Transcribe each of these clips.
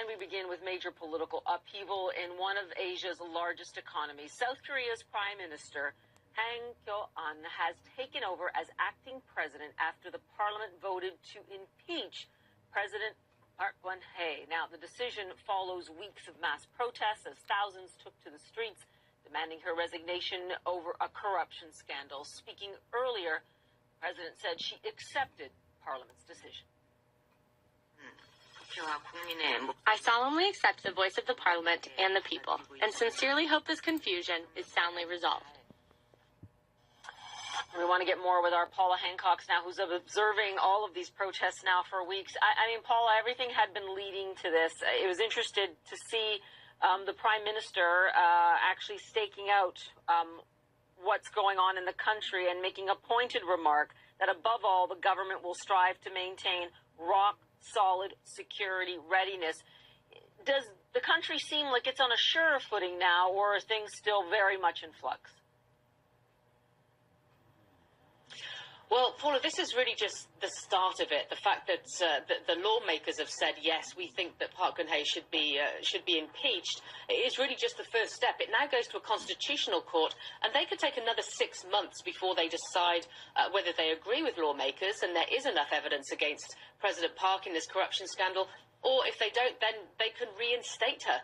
And we begin with major political upheaval in one of Asia's largest economies. South Korea's Prime Minister Han Kyo-an has taken over as acting president after the parliament voted to impeach President Park Geun-hye. Now, the decision follows weeks of mass protests as thousands took to the streets demanding her resignation over a corruption scandal. Speaking earlier, the president said she accepted Parliament's decision. I solemnly accept the voice of the Parliament and the people, and sincerely hope this confusion is soundly resolved. We want to get more with our Paula Hancock now, who's observing all of these protests now for weeks. I mean, Paula, everything had been leading to this. It was interested to see the Prime Minister actually staking out what's going on in the country and making a pointed remark that, above all, the government will strive to maintain rock-solid security readiness. Does the country seem like it's on a surer footing now, or are things still very much in flux? Well, Paula, this is really just the start of it. The fact that the lawmakers have said, yes, we think that Park Geun-hye should be impeached, is really just the first step. It now goes to a constitutional court, and they could take another 6 months before they decide whether they agree with lawmakers and there is enough evidence against President Park in this corruption scandal, or if they don't, then they can reinstate her.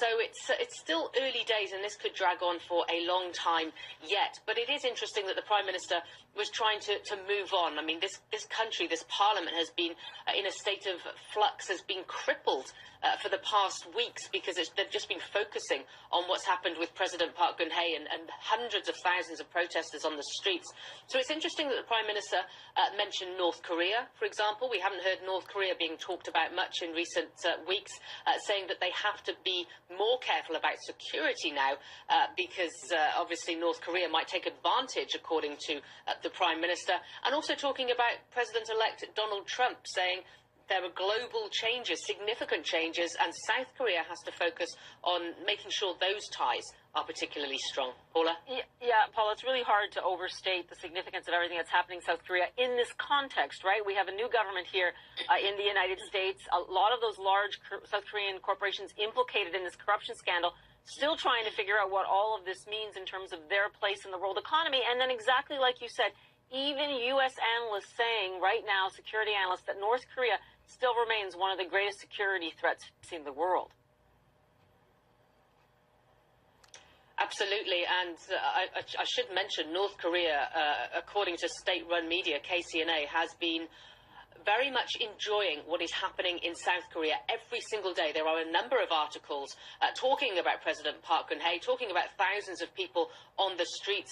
So it's still early days, and this could drag on for a long time yet. But it is interesting that the Prime Minister was trying to move on. I mean, this country, this Parliament has been in a state of flux, has been crippled for the past weeks because they've just been focusing on what's happened with President Park Geun-hye and hundreds of thousands of protesters on the streets. So it's interesting that the Prime Minister mentioned North Korea, for example. We haven't heard North Korea being talked about much in recent weeks, saying that they have to be more careful about security now because obviously North Korea might take advantage, according to the Prime Minister, and also talking about President-elect Donald Trump, saying there are global changes, significant changes, and South Korea has to focus on making sure those ties are particularly strong. Paula? Yeah, Paula, it's really hard to overstate the significance of everything that's happening in South Korea in this context, right? We have a new government here in the United States. A lot of those large South Korean corporations implicated in this corruption scandal still trying to figure out what all of this means in terms of their place in the world economy. And then exactly like you said, even U.S. analysts saying right now, security analysts, that North Korea still remains one of the greatest security threats facing the world. Absolutely, and I should mention North Korea, according to state-run media, KCNA, has been very much enjoying what is happening in South Korea every single day. There are a number of articles talking about President Park Geun-hye, talking about thousands of people on the streets.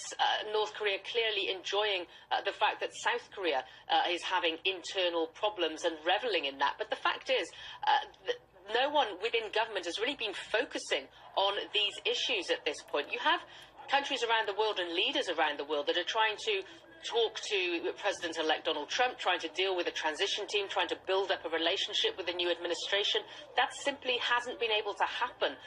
North Korea clearly enjoying the fact that South Korea is having internal problems and reveling in that. But the fact is, no one within government has really been focusing on these issues at this point. You have countries around the world and leaders around the world that are trying to talk to President-elect Donald Trump, trying to deal with a transition team, trying to build up a relationship with the new administration. That simply hasn't been able to happen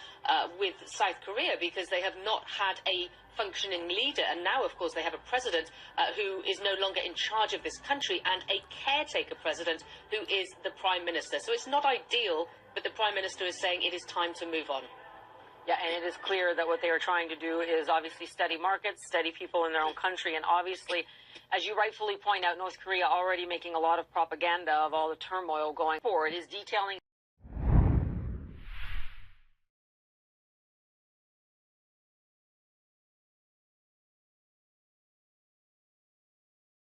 with South Korea because they have not had a functioning leader. And now, of course, they have a president who is no longer in charge of this country and a caretaker president who is the Prime Minister. So it's not ideal, but the Prime Minister is saying it is time to move on. Yeah, and it is clear that what they are trying to do is obviously steady markets, steady people in their own country, and obviously, as you rightfully point out, North Korea already making a lot of propaganda of all the turmoil going forward is detailing